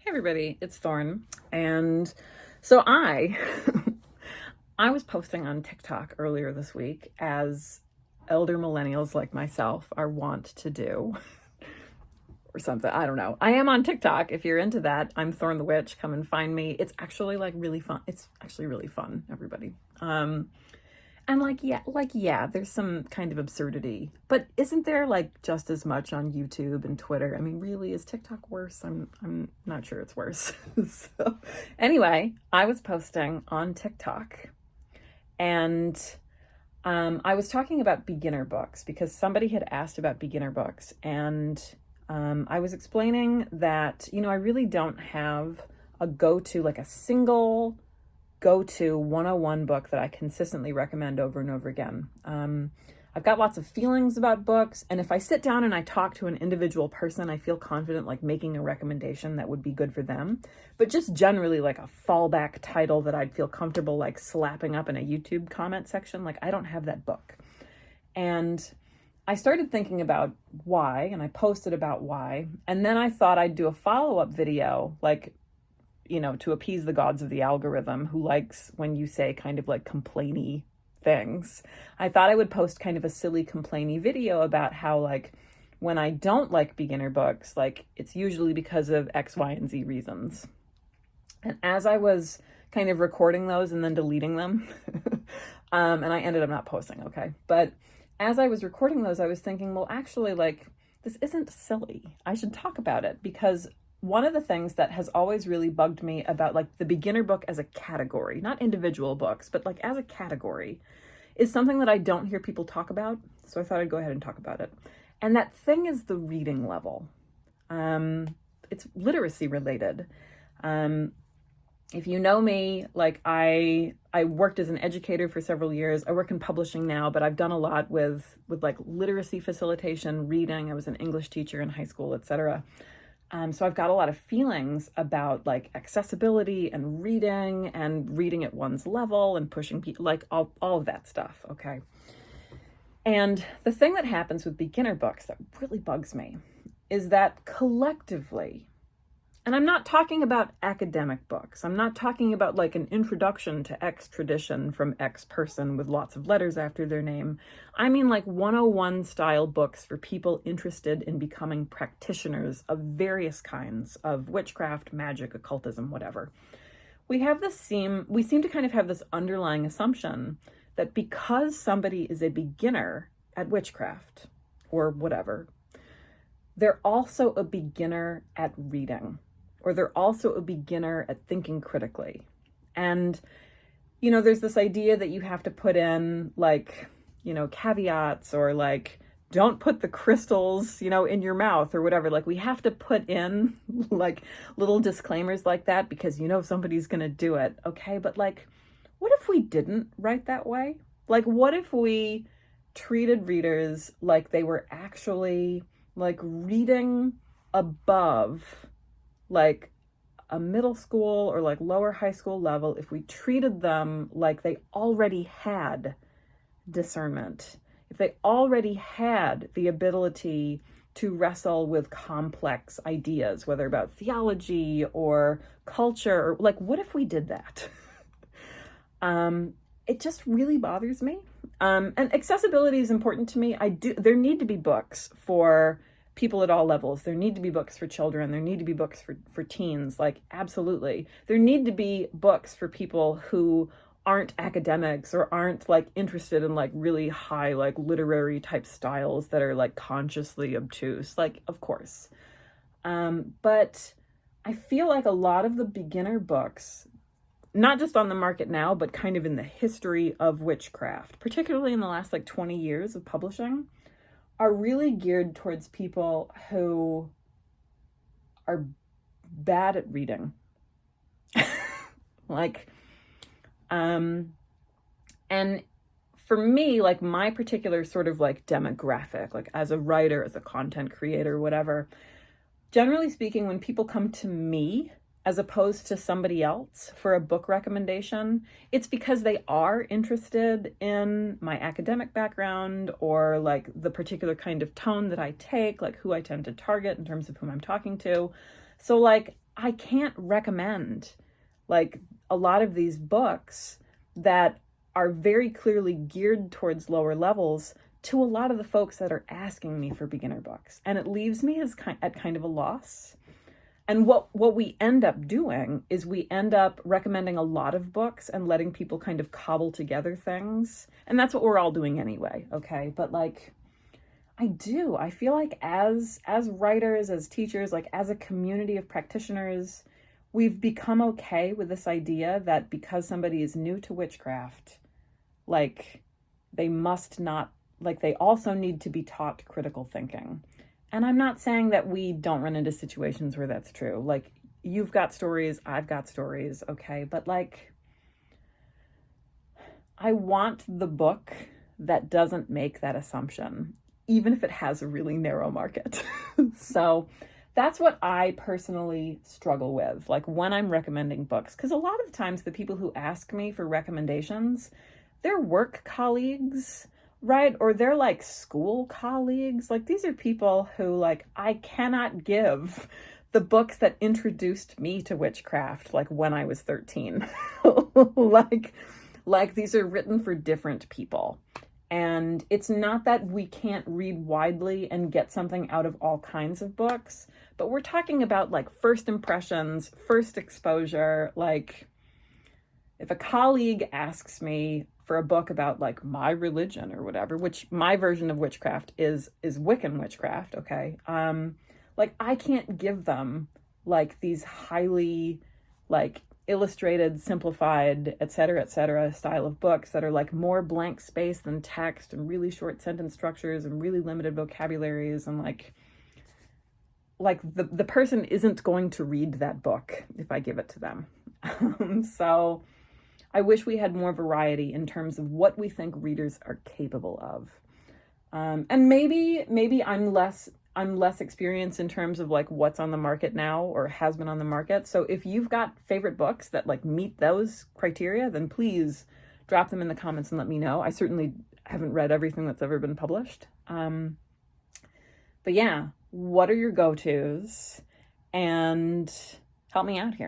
Hey everybody, it's Thorn. And so I was posting on TikTok earlier this week, as elder millennials like myself are wont to do, or something. I don't know. I am on TikTok. If you're into that, I'm Thorn the Witch. Come and find me. It's actually really fun. It's actually really fun, everybody. And yeah, there's some kind of absurdity, but isn't there like just as much on YouTube and Twitter? I mean, really, is TikTok worse? I'm not sure it's worse. So anyway, I was posting on TikTok, and I was talking about beginner books because somebody had asked about beginner books, and I was explaining that, I really don't have a go-to, like a single go-to 101 book that I consistently recommend over and over again. I've got lots of feelings about books, and if I sit down and I talk to an individual person, I feel confident like making a recommendation that would be good for them. But just generally like a fallback title that I'd feel comfortable like slapping up in a YouTube comment section, like I don't have that book. And I started thinking about why, and I posted about why, and then I thought I'd do a follow-up video, like, to appease the gods of the algorithm who likes when you say kind of like complainy things. I thought I would post kind of a silly complainy video about how like when I don't like beginner books, like it's usually because of X, Y, and Z reasons. And as I was kind of recording those and then deleting them, and I ended up not posting, okay? But as I was recording those, I was thinking, well, actually, like, this isn't silly. I should talk about it because one of the things that has always really bugged me about like the beginner book as a category, not individual books, but like as a category, is something that I don't hear people talk about. So I thought I'd go ahead and talk about it. And that thing is the reading level. It's literacy related. If you know me, like I worked as an educator for several years. I work in publishing now, but I've done a lot with like literacy facilitation, reading. I was an English teacher in high school, etc. So I've got a lot of feelings about like accessibility and reading at one's level and pushing people, like all of that stuff, okay? And the thing that happens with beginner books that really bugs me is that collectively, and I'm not talking about academic books. I'm not talking about like an introduction to X tradition from X person with lots of letters after their name. I mean like 101 style books for people interested in becoming practitioners of various kinds of witchcraft, magic, occultism, whatever. We seem to kind of have this underlying assumption that because somebody is a beginner at witchcraft or whatever, they're also a beginner at reading. Or they're also a beginner at thinking critically. And, there's this idea that you have to put in like, caveats or like, don't put the crystals, in your mouth or whatever. Like we have to put in like little disclaimers like that because, somebody's going to do it. Okay. But like, what if we didn't write that way? Like, what if we treated readers like they were actually like reading above like a middle school or like lower high school level, if we treated them like they already had discernment, if they already had the ability to wrestle with complex ideas, whether about theology or culture, or like, what if we did that? It just really bothers me. And accessibility is important to me. There need to be books for people at all levels. There need to be books for children. There need to be books for teens, like absolutely. There need to be books for people who aren't academics or aren't like interested in like really high, like literary type styles that are like consciously obtuse, like of course. But I feel like a lot of the beginner books, not just on the market now, but kind of in the history of witchcraft, particularly in the last like 20 years of publishing, are really geared towards people who are bad at reading. And for me, like my particular sort of like demographic, like as a writer, as a content creator, whatever, generally speaking, when people come to me as opposed to somebody else for a book recommendation, it's because they are interested in my academic background or like the particular kind of tone that I take, like who I tend to target in terms of whom I'm talking to. So like, I can't recommend like a lot of these books that are very clearly geared towards lower levels to a lot of the folks that are asking me for beginner books. And it leaves me at kind of a loss. And what we end up doing is we end up recommending a lot of books and letting people kind of cobble together things. And that's what we're all doing anyway, okay? But like, I feel like as writers, as teachers, like as a community of practitioners, we've become okay with this idea that because somebody is new to witchcraft, like they must not, like they also need to be taught critical thinking. And I'm not saying that we don't run into situations where that's true. Like, you've got stories, I've got stories, okay? But like, I want the book that doesn't make that assumption, even if it has a really narrow market. So that's what I personally struggle with, like when I'm recommending books. Because a lot of times the people who ask me for recommendations, they're work colleagues, right? Or they're like school colleagues. Like these are people who like, I cannot give the books that introduced me to witchcraft, like when I was 13. like these are written for different people. And it's not that we can't read widely and get something out of all kinds of books, but we're talking about like first impressions, first exposure. Like if a colleague asks me for a book about like my religion or whatever, which my version of witchcraft is Wiccan witchcraft, okay? Like I can't give them like these highly like illustrated, simplified, et cetera, style of books that are like more blank space than text and really short sentence structures and really limited vocabularies. And like the person isn't going to read that book if I give it to them. So I wish we had more variety in terms of what we think readers are capable of. And maybe I'm less experienced in terms of like what's on the market now or has been on the market. So if you've got favorite books that like meet those criteria, then please drop them in the comments and let me know. I certainly haven't read everything that's ever been published. But yeah, what are your go-tos? And help me out here.